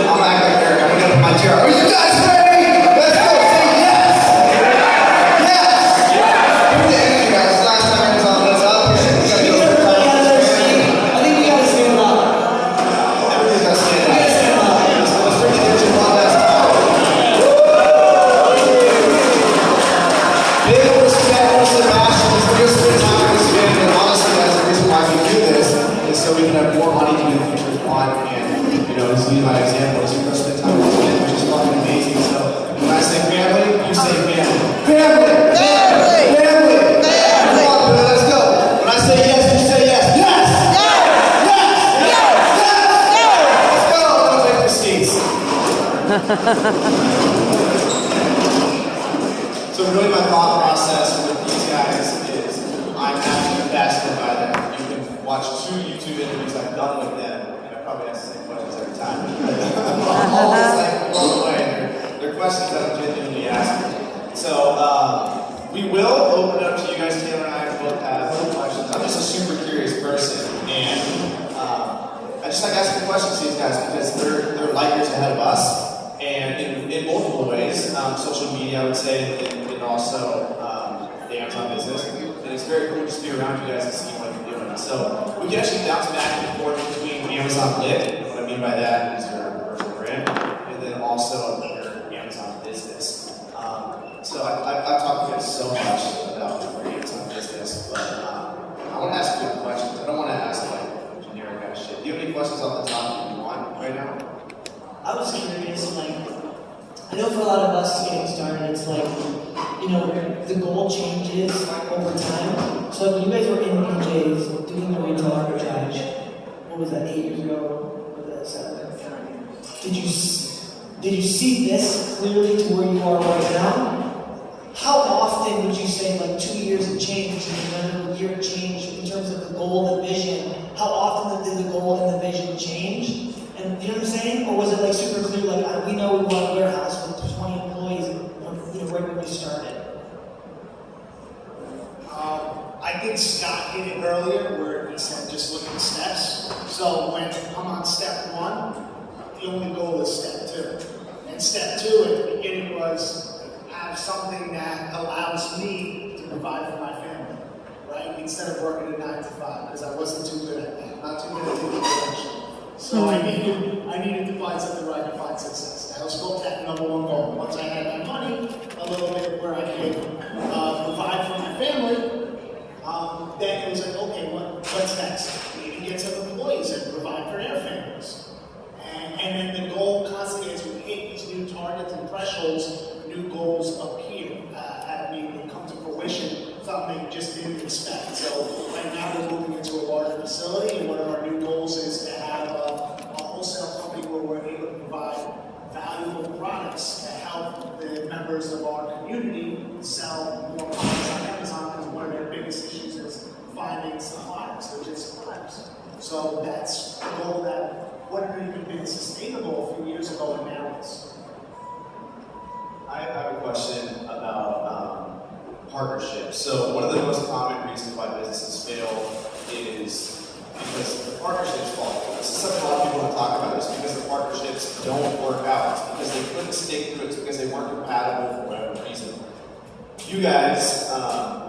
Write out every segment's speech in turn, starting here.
I'm back like Eric. I'm gonna get my chair. Are you guys ready? Let's go. Say yes. Yes. Give me the energy, guys. It's last time it's on this up. We gotta go for time. I think you gotta stand up. Everybody's gotta stand up. Let's bring the energy one last time. Big respect for Sebastian. He's been spending time with his family, and honestly, that's the reason why we do this, is so we can have more money to do the future with fun. And you know, he's leading by example. He's going to spend time with his family, which is fucking amazing. So when I say family, you say family. Family! Family! Family! Come on, Bill, let's go. When I say yes, you say yes. Yes! Yes! Yes! Yes! Yes! Let's go! Let's take the seats. So really my thought process with these guys is I'm actually fascinated by them. You can watch 2 YouTube interviews I've done with them, and I probably ask the same questions every time. I'm always like blown away. They're questions that I'm genuinely asking. So we will open it up to you guys. Taylor and I both have questions. I'm just a super curious person, and I just like asking questions to these guys because they're light years ahead of us. And in multiple ways, social media, I would say, and also the Amazon business. And it's very cool just to be around you guys and see what you're doing. So we can actually bounce back and forth between Amazon Lit, what I mean by that is your personal brand, and then also your Amazon business. So I've talked to you guys so much about your Amazon business, but I want to ask good questions. I don't want to ask like generic kind of shit. Do you have any questions off the top that you want right now? I was curious, like, I know for a lot of us getting started, it's like, you know, the goal changes over time. So when you guys were in PJs doing the retail arbitrage, what was that, 8 years ago? Or was that 7? Did you see this clearly to where you are right now? How often would you say, like, 2 years have changed and another year changed in terms of the goal, the vision? How often did the goal and the vision change? And you know what I'm saying? Or was it like super clear, like we know we want a warehouse with 20 employees, you know, right when we started? I think Scott hit it earlier where he said just look at the steps. So when I'm on step 1, the only goal is step 2. And step 2 at the beginning was have something that allows me to provide for my family, right? Instead of working a 9 to 5, because I wasn't too good at that. Not too good at taking direction. So I needed to find something where I could find success. That was supposed to have number 1 goal. Once I had my money, a little bit where I could provide for my family, then it was like, okay, what's next? Maybe get some employees and provide for their families. And then the goal constantly, as we hit these new targets and thresholds, new goals appear. They come to fruition, something they just didn't expect. So right now we're moving into a larger facility, and one of our new goals is to have a wholesale company where we're able to provide valuable products to help the members of our community sell more products on Amazon, because one of their biggest issues is finding suppliers, legit suppliers. So that's a goal that wouldn't have even been sustainable a few years ago, and now it's. I have a question about partnerships. So one of the most common reasons why businesses fail is because the partnerships fall. This is something a lot of people don't talk about. It's because the partnerships don't work out. It's because they couldn't stick through it. It's because they weren't compatible for whatever reason. You guys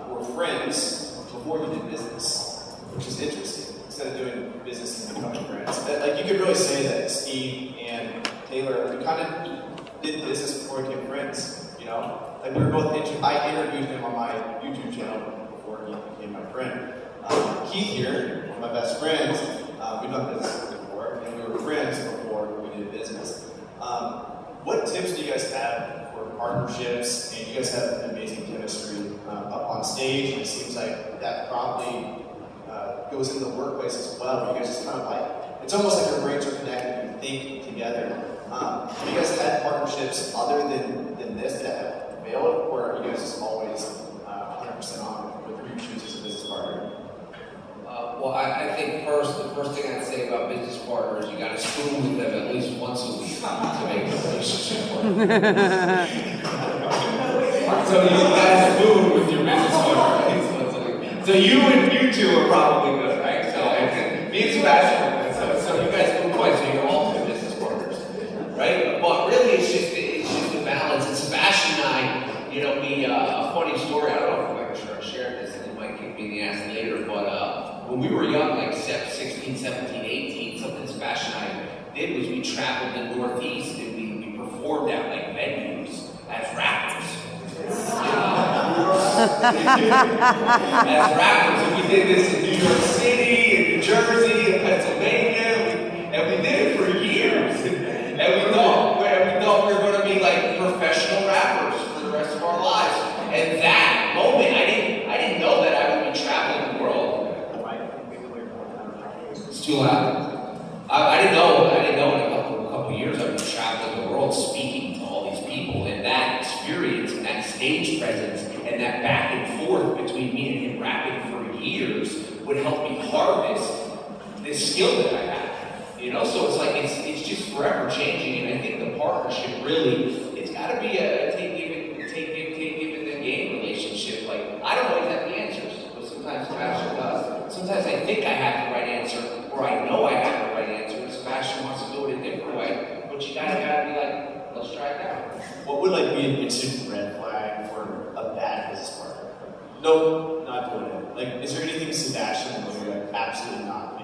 were friends before you did business, which is interesting. Instead of doing business and becoming friends. Like you could really say that Steve and Taylor, we kind of did business before we became friends, you know? Like we were both, I interviewed him on my YouTube channel before he became my friend. Keith here, one of my best friends, we've done business before, and we were friends before we did business. What tips do you guys have for partnerships? And you guys have amazing chemistry up on stage, and it seems like that probably goes into the workplace as well. You guys just kind of like, it's almost like your brains are connected, you think together. Have you guys had partnerships other than this that have failed, or are you guys just always 100% on with who you choose as a business partner? Well, I think the first thing I'd say about business partners, you got to spoon with them at least once a week to make the relationship work. So you got to spoon with your business partner at least once a week. So you two are probably good, right? So me and Sebastian, so you guys spoon twice, so you're ultimate business partners. when we were young, like 16, 17, 18, something Sebastian and I did was we traveled the Northeast and we performed at like venues as rappers. As rappers, and we did this in New York City, in New Jersey, in Pennsylvania, and we did it for years. And we thought we were going to be like professional rappers for the rest of our lives. And that moment, I didn't know that I would be traveling the world. It's too loud. I didn't know in a couple years I would be traveling the world speaking to all these people, and that experience and that stage presence and that back and forth between me and him rapping for years would help me harvest this skill that I have. You know, so it's like it's just forever changing, and I think the partnership really, it's got to be a take give and game relationship. Like, I don't always have the answers, but sometimes Sebastian does. Sometimes I think I have the right answer, or I know I have the right answer, and Sebastian wants to do it a different way. But you gotta be like, let's try it out. What would like be an instant red flag for a bad business partner? Nope, not doing it. Like, is there anything Sebastian would be like, absolutely not?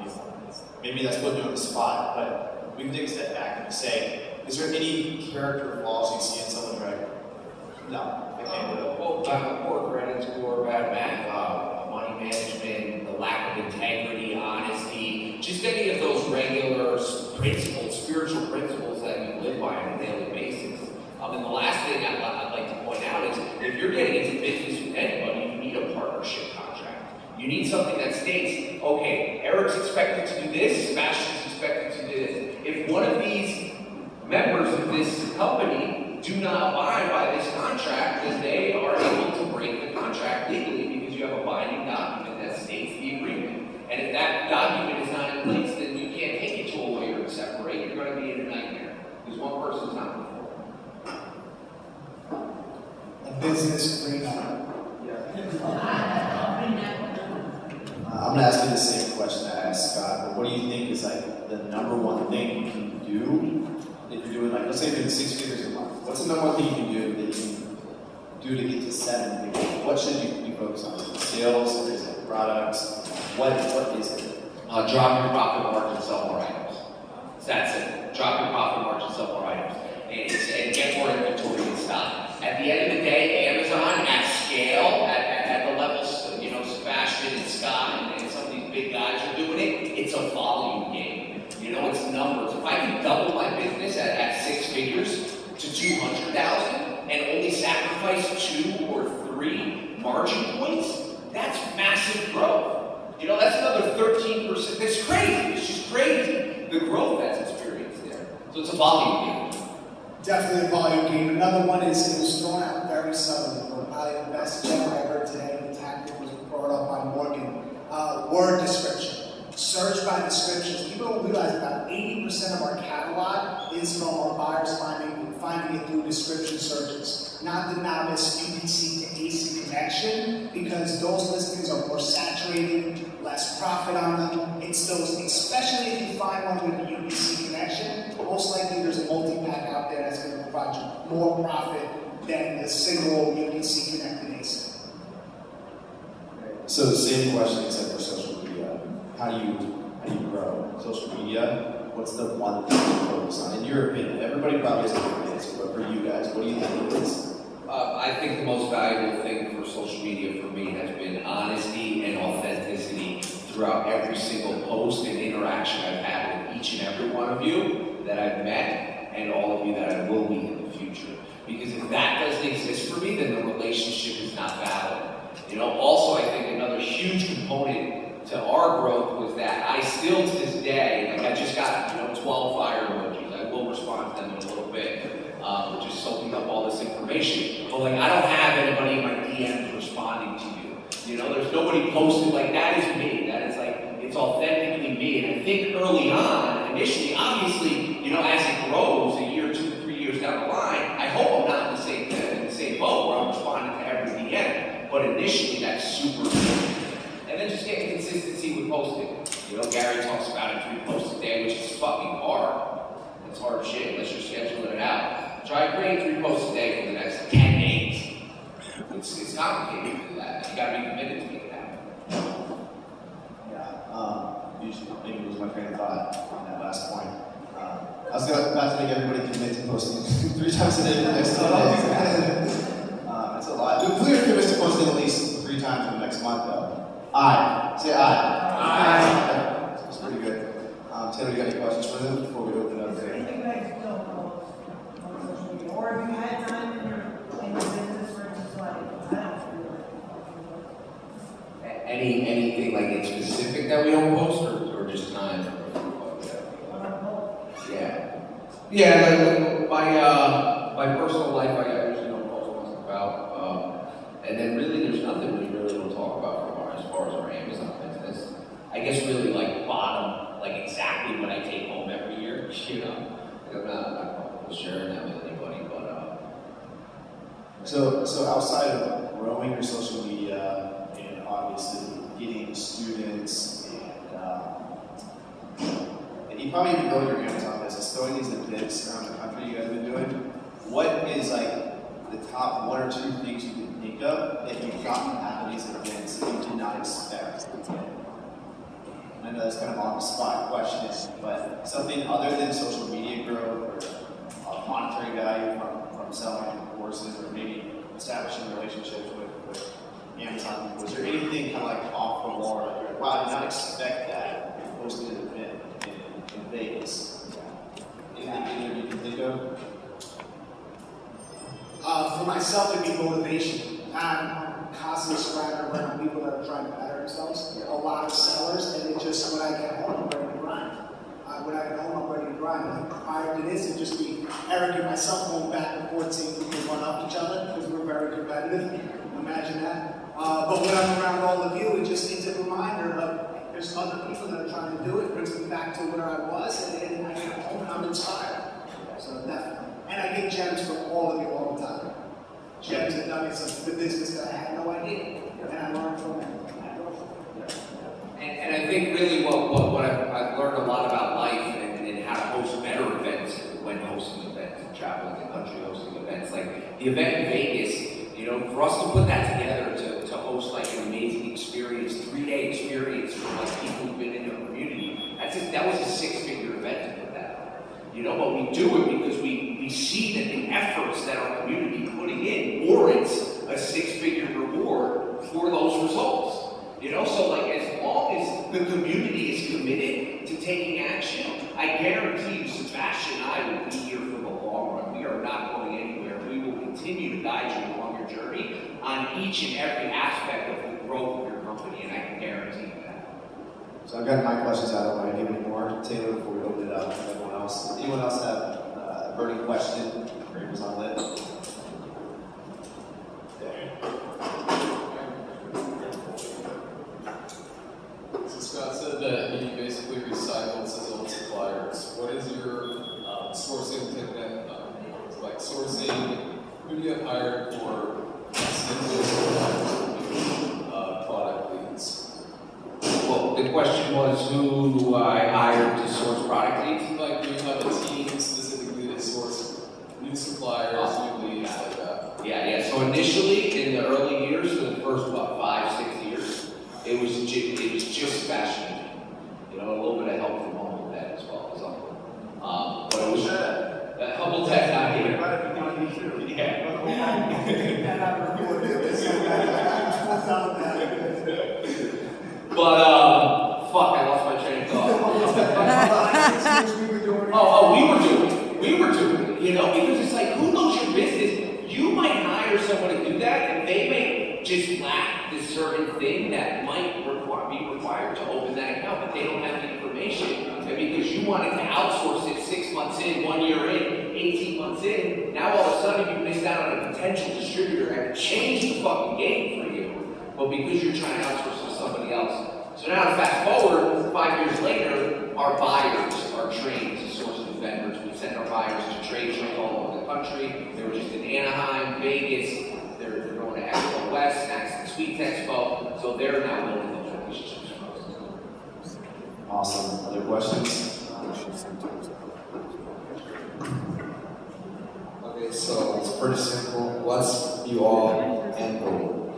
Maybe that's putting you on the spot, but we can take a step back and say, is there any character flaws you see in someone who's like, no, I can't do it? Well, poor credit score, bad math, money management, the lack of integrity, honesty, just any of those regular principles, spiritual principles that we live by on a daily basis. And the last thing I'd like to point out is, if you're getting into business with anybody, you need a partnership contract. You need something that states, okay, Eric's expected to do this, Sebastian's expected to do this. If one of these members of this company do not abide by this contract, then they are able to break the contract legally because you have a binding document that states the agreement. And if that document is not in place, then you can't take it to a lawyer and separate. You're going to be in a nightmare because one person's not going to A business prenup. I'm going to ask you the same question I asked Scott, but what do you think is like the number one thing you can do if you're doing like, let's say you're doing 6 figures a month. What's the number one thing you can do that you can do to get to 7 figures? What should you be focused on? Is it sales? Is it products? What is it? drop your profit margin, sell more items. That's it. Drop your profit margin, sell more items. And get more inventory and stock. At the end of the day, Amazon at scale, at the levels, Sebastian and Scott and some of these big guys are doing it, it's a volume game. It's numbers. If I can double my business at 6 figures to 200,000 and only sacrifice 2 or 3 margin points, that's massive growth. That's another 13%. That's crazy. It's just crazy. The growth that's experienced there. So it's a volume game. Definitely a volume game. Another one is, it was thrown out very suddenly, but probably the best gem I heard today, the tactic was brought up by Morgan. Word description. Search by descriptions. People don't realize about 80% of our catalog is from our buyers finding it through description searches. Not the novice UPC to AC connection, because those listings are more saturated, less profit on them. It's those, especially if you find one with a UPC connection, most likely there's a multi-pack out there that's going to provide you more profit than the single UPC connected AC. So the same question except for social media. How do you grow social media? What's the one thing you focus on? In your opinion, everybody probably has a different answer, but for you guys, what do you think it is? I think the most valuable thing for social media for me has been honesty and authenticity throughout every single post and interaction I've had with each and every one of you that I've met and all of you that I will meet in the future. Because if that doesn't exist for me, then the relationship is not valid. Also, I think another huge component to our growth was that I still to this day, I just got 12 fire emojis. I will respond to them in a little bit. Just soaking up all this information. But I don't have anybody in my DMs responding to you. There's nobody posted that is me. That is it's authentically me. And I think early on, initially, obviously, as it grows, a year, 2, 3 years down the line, I hope I'm not in the same boat where I'm responding to every DM. But initially, that's super important. And then just getting consistency with posting. Gary talks about it 3 posts a day, which is fucking hard. It's hard shit unless you're scheduling it out. Try creating 3 posts a day for the next 10 days. It's complicated to do that. You gotta be committed to make it happen. Yeah. of thought on that last point. I was about to make everybody commit to posting 3 times a day for the next 10 days. That's a lot. We're committed to posting at least 3 times in the next month, though. Aye. Say aye. Aye. That's pretty good. Taylor, you got any questions for them before we open it up today? Anything you guys don't know on social media, or if you had time in your business versus like, I don't feel like. Anything like in specific that we don't post, or just time? Yeah, like my personal life, I usually don't post much about, and then really there's nothing we really don't talk about as far as our Amazon business. I guess really like bottom, like exactly what I take home every year, you know. I'm not comfortable sharing that with anybody, but So outside of growing your social media and obviously getting students and you probably even grow your Amazon business, throwing these events around the country you guys have been doing, what is like the top 1 or 2 things you can think of that you've gotten out of these events that you did not expect? I know that's kind of on the spot question, but something other than social media growth or monetary value from selling courses or maybe establishing relationships with Amazon. Was there anything kind of like off the wall? Like, wow, I did not expect that. You hosted an event in Vegas. Anything you can think of? For myself, it'd be motivation. I'm constantly surrounded around people that are trying to better themselves. A lot of sellers, and it just, when I get home, I'm ready to grind. When I get home, I'm ready to grind. Like prior to this, it'd just be Eric and myself going back and forth seeing who can run up each other, because we're very competitive. Imagine that. But when I'm around all of you, it's a reminder of there's other people that are trying to do it. It brings me back to where I was, and I get home and I'm inspired. So definitely. And I get gems from all of you all the time. Gems and nuggets of the business that I had no idea. And I learned from them. And I think really what I've learned a lot about life and how to host better events when hosting events and traveling the country hosting events. Like the event in Vegas, you know, for us to put that together to host like an amazing experience, 3-day experience for like people who've been in their community, that was a 6-figure event to put that on. You know, but we do it because we see that the efforts that our community putting in warrants a 6-figure reward for those results. You know, so like as long as the community is committed to taking action, I guarantee you Sebastian and I will be here for the long run. We are not going anywhere. We will continue to guide you along your journey on each and every aspect of the growth of your company, and I can guarantee you that. So I've got my questions out of the way. Do you have any more, Taylor, before we open it up to everyone else? Anyone else have a burning question for Amazon Lit? So Scott said that he basically recycles his old suppliers. What is your sourcing technique? Like sourcing, who do you have hired for product leads? Well, the question was who do I hire to source product leads? Like, do you have a team specifically to source new suppliers, new leads, like that? Yeah. So initially, in the early years, for the first, 5-6 years, it was just Sebastian. You know, a little bit of help from Humble Tech as well as Uncle. But it was Humble Tech not here. Yeah. But fuck, I lost my train of thought. We were doing it, you know, because it's like, who knows your business? You might hire someone to do that, and they may just lack this certain thing that might be required to open that account, but they don't have the information. And because you wanted to outsource it 6 months in, 1 year in, 18 months in, now all of a sudden you missed out on a potential distributor and changed the fucking game for you. But because you're trying to outsource to somebody else. So now to fast forward, 5 years later, our buyers are trained to source new vendors. We send our buyers to trade shows all over the country. They were just in Anaheim, Vegas. They're going to Expo West, Snacks and Sweets Expo. So they're now building those relationships for us. Awesome. Other questions? Okay, so it's pretty simple. What's your end goal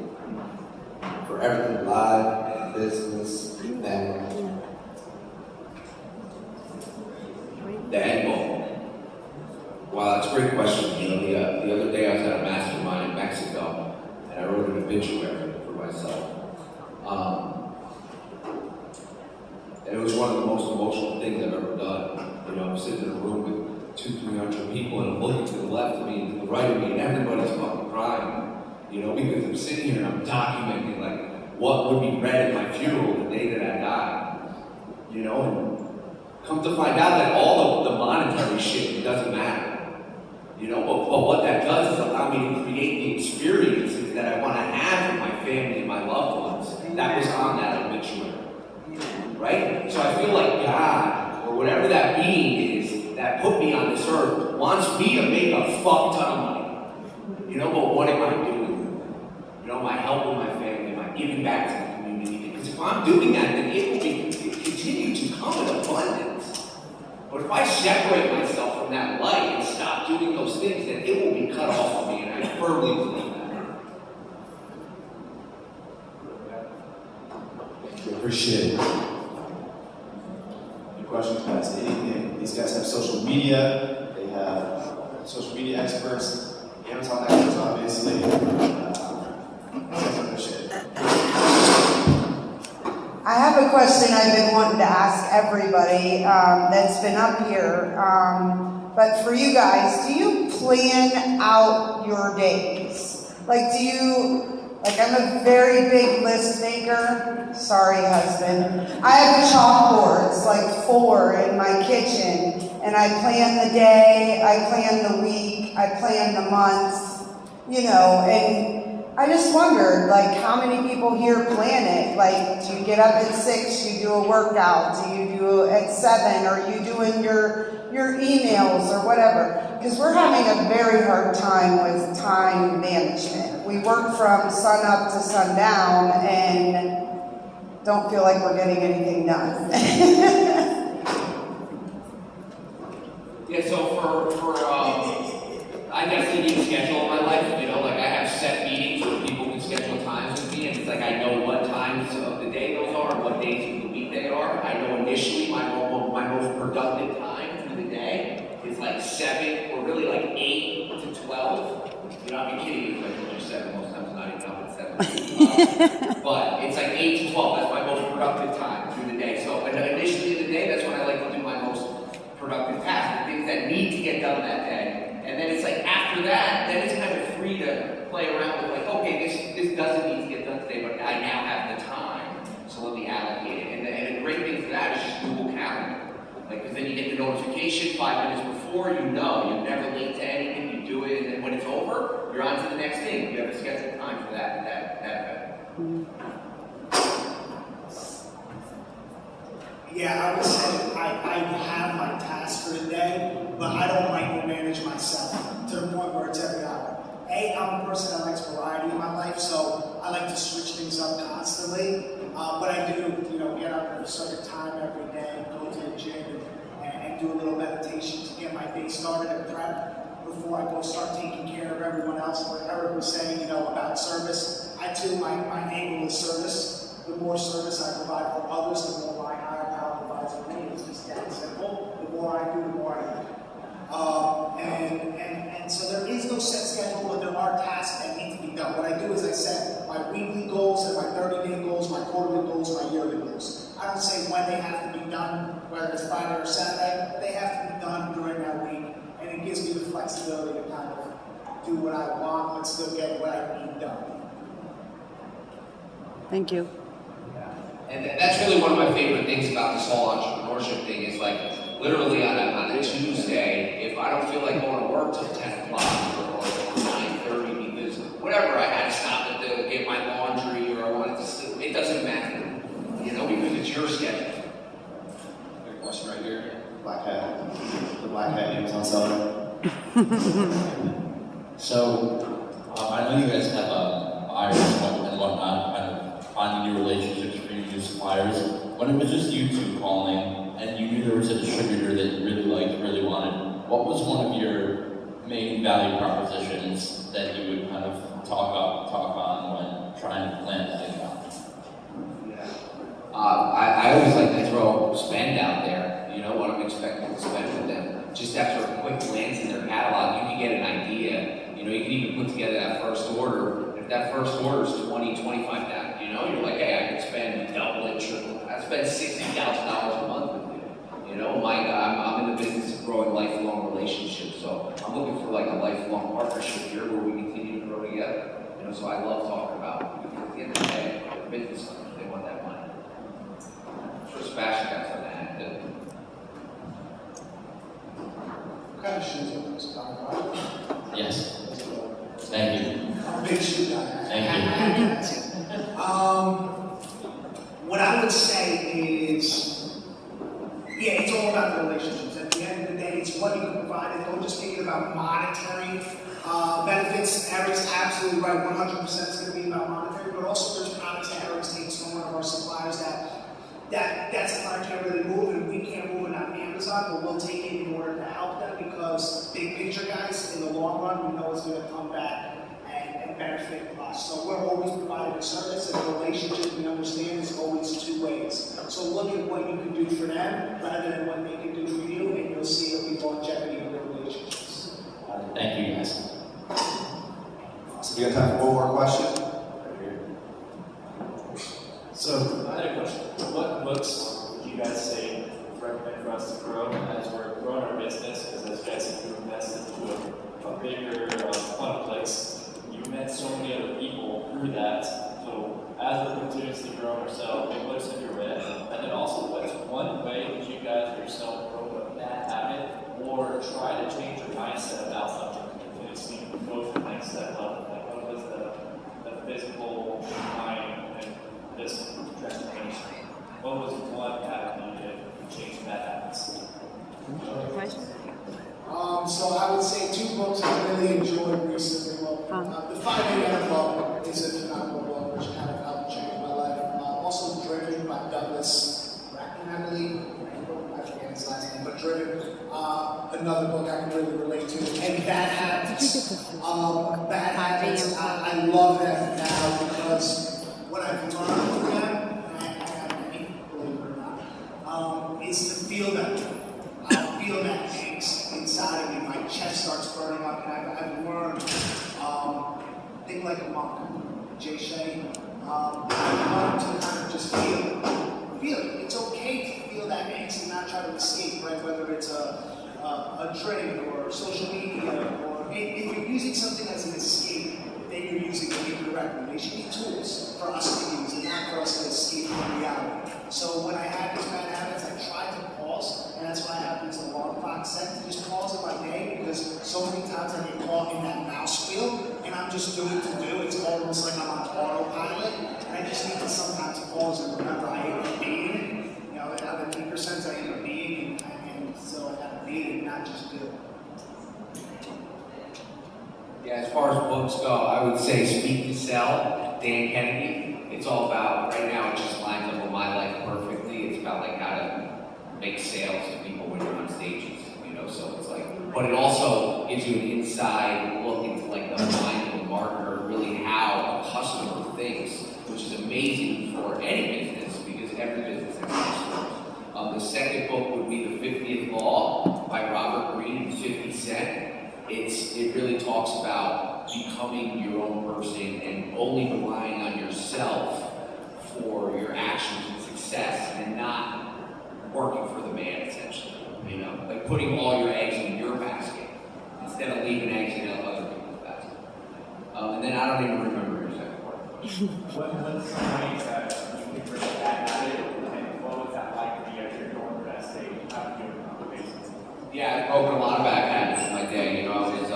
for everything live, business, family? The end goal. Wow, that's a great question. You know, the other day I was at a mastermind in Mexico, and I wrote an obituary for myself. And it was one of the most emotional things I've ever done. You know, I'm sitting in a room with 200-300 people, and I'm looking to the left of me and to the right of me, and everybody's fucking crying. You know, because I'm sitting here and I'm documenting like what would be read at my funeral the day that I died. You know, and come to find out that all the monetary shit, it doesn't matter. You know, but what that does is allow me to create the experiences that I want to have with my family and my loved ones. That was on that obituary. Right? So I feel like God, or whatever that being is that put me on this earth, wants me to make a fuck ton of money. You know, but what am I doing? You know, am I helping my family? Am I giving back to the community? Because if I'm doing that, then it will continue to come in abundance. But if I separate myself from that light and stop doing those things, then it will be cut off from me, and I firmly believe that. Appreciate it. Any questions, guys? Anything? These guys have social media. They have social media experts, Amazon experts, obviously. I have a question I've been wanting to ask everybody that's been up here. But for you guys, do you plan out your days? Like, I'm a very big list maker. Sorry, husband. I have chalkboards, like 4 in my kitchen, and I plan the day, I plan the week, I plan the month, you know, and I just wondered, like, how many people here plan it? Like, do you get up at 6, you do a workout? Do you do it at 7? Are you doing your emails or whatever? Because we're having a very hard time with time management. We work from sun up to sundown and don't feel like we're getting anything done. Yeah, so I definitely need a schedule in my life, you know, like I have set meetings where people can schedule times with me, and it's like I know what times of the day those are and what days of the week they are. I know initially my most productive time through the day is like 7, or really like 8 to 12. You know, I'd be kidding you if I told you 7 most times, not even up at 7. But it's like 8 to 12, that's my most productive time through the day. So initially in the day, that's when I like to do my most productive tasks, the things that need to get done that day. And then it's like after that, then it's kind of free to play around with like, okay, this doesn't need to get done today, but I now have the time, so let me allocate it. And a great thing for that is just Google Calendar. Like, because then you get the notification 5 minutes before, you know, you're never late to anything, you do it, and then when it's over, you're on to the next thing. You have a scheduled time for that event. Yeah, I would say I have my tasks for the day, but I don't micromanage myself to the point where it's every hour. I'm a person that likes variety in my life, so I like to switch things up constantly. But I do, you know, get up at a certain time every day, go to the gym, and do a little meditation to get my day started and prep before I go start taking care of everyone else. What Eric was saying, you know, about service, I too, my angle is service. The more service I provide for others, the more my higher power provides for me. It's just that simple. The more I do, the more I do. And so there is no set schedule, but there are tasks that need to be done. What I do is I set my weekly goals and my 30-day goals, my quarterly goals, my yearly goals. I don't say when they have to be done, whether it's Friday or Saturday, but they have to be done during that week. And it gives me the flexibility to kind of do what I want, but still get what I need done. Thank you. And that's really one of my favorite things about this whole entrepreneurship thing is like, literally on a Tuesday, if I don't feel like going to work till 10 o'clock or 9:30 because whatever, I had to stop to get my laundry or I wanted to sleep, it doesn't matter, you know, because it's your schedule. Got a question right here. Black hat. The black hat Amazon seller. So, I know you guys have buyers and whatnot, kind of finding new relationships for new suppliers. When it was just you two calling, and you knew there was a distributor that you really liked, really wanted, what was one of your main value propositions that you would kind of talk on when trying to plan that thing out? I always like to throw spend out there, you know, what I'm expecting to spend with them. first order. If that first order is 20, 25,000, you know, you're like, hey, I could spend double it, triple it. I spend $60,000 a month with you. You know, I'm in the business of growing lifelong relationships, so I'm looking for like a lifelong partnership here where we continue to grow together. You know, so I love talking about, at the end of the day, the business owners, they want that money. I'm sure Sebastian got something to add too. What kind of shoes are those, Don? Yes. Thank you. I'm a big shoe guy. Thank you. What I would say is, yeah, it's all about the relationships. At the end of the day, it's what you can provide. Don't just think about monetary benefits. Eric's absolutely right. 100% is going to be about monetary, but also there's products that Eric's takes from one of our suppliers that supplier can't really move, and we can't move it on Amazon, but we'll take it in order to help them because big picture, guys, in the long run, we know it's going to come back and benefit us. So we're always providing a service, and the relationship we understand is always two ways. So look at what you can do for them rather than what they can do for you, and you'll see it'll be longevity in the relationships. Thank you, guys. So we got time for one more question. So I had a question. What books would you guys say recommend for us to grow as we're growing our business? Because as you guys have invested into a bigger fun place, you met so many other people through that. So as we're continuously growing ourselves, what books have you read? And then also, what's one way that you guys yourself broke a bad habit or try to change your mindset about something to continuously go to the next step level? Like what was the physical, mind, and this transformation? What was one habit you did to change bad habits? So I would say two books I really enjoyed recently. Well, The 5 A.M. Club is a phenomenal book which kind of helped change my life. Also Driven by Douglas Bracken, I believe. I forget his last name, but Driven. Another book I can really relate to. And Bad Habits. Bad Habits, I love them now because what I've learned from them, and I have many, believe it or not, is to feel that. I feel that angst inside of me. My chest starts burning up, and I've learned, think like a monk, Jay Shay. I've learned to kind of just feel it. It's okay to feel that angst and not try to escape, right? Whether it's a drink or social media, or if you're using something as an escape, then you're using it incorrectly. They should be tools for us to use and not for us to escape from reality. So when I had these bad habits, I tried to pause, and that's why I have these alarm clocks set to just pause in my day, because so many times I get caught in that mouse wheel, and I'm just doing to do. It's almost like I'm on autopilot, and I just need to sometimes pause and remember I am a being. You know, the deeper sense I am a being, and so I have to be and not just do. Yeah, as far as books go, I would say Speak to Sell, Dan Kennedy. It's all about, right now it just lines up with my life perfectly. It's about like how to make sales to people when you're on stages, you know, so it's like, but it also gives you an inside look into like the mind of a marketer, really how a customer thinks, which is amazing for any business because every business has customers. The second book would be The 50th Law by Robert Greene, 50 Cent. It really talks about becoming your own person and only relying on yourself for your actions and success and not working for the man, essentially. You know, like putting all your eggs in your basket instead of leaving eggs in other people's basket. And then I don't even remember your second part. What's something that you think really bad habit, and what was that like for you as you're going through that stage? How did you overcome the basis? Yeah, I've broken a lot of bad habits in my day. You know, I was a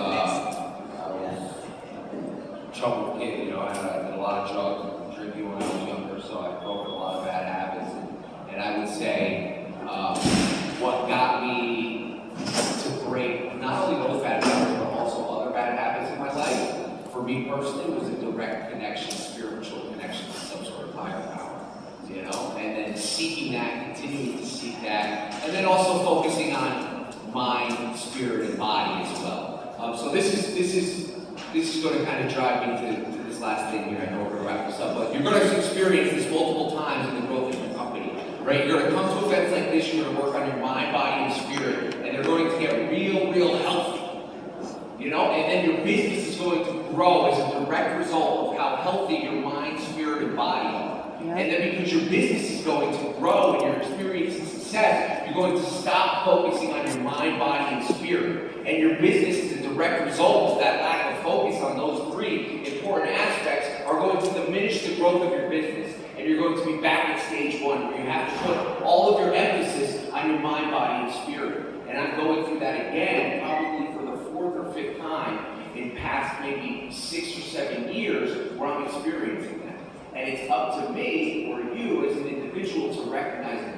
troubled kid. You know, I did a lot of drugs and drinking when I was younger, so I broke a lot of bad habits. And I would say what got me to break not only those bad habits, but also other bad habits in my life, for me personally, was a direct connection, spiritual connection to some sort of higher power. You know, and then seeking that, continuing to seek that, and then also focusing on mind, spirit, and body as well. So this is going to kind of drive me to this last thing here. I know we're going to wrap this up, but you're going to experience this multiple times in the growth of your company, right? You're going to come to events like this. You're going to work on your mind, body, and spirit, and they're going to get real healthy. You know, and then your business is going to grow as a direct direct result of how healthy your mind, spirit, and body are. And then because your business is going to grow and you're experiencing success, you're going to stop focusing on your mind, body, and spirit. And your business is a direct result of that lack of focus on those three important aspects are going to diminish the growth of your business. And you're going to be back at stage one where you have to put all of your emphasis on your mind, body, and spirit. And I'm going through that again, probably for the fourth or fifth time in past maybe 6 or 7 years where I'm experiencing that. And it's up to me or you as an individual to recognize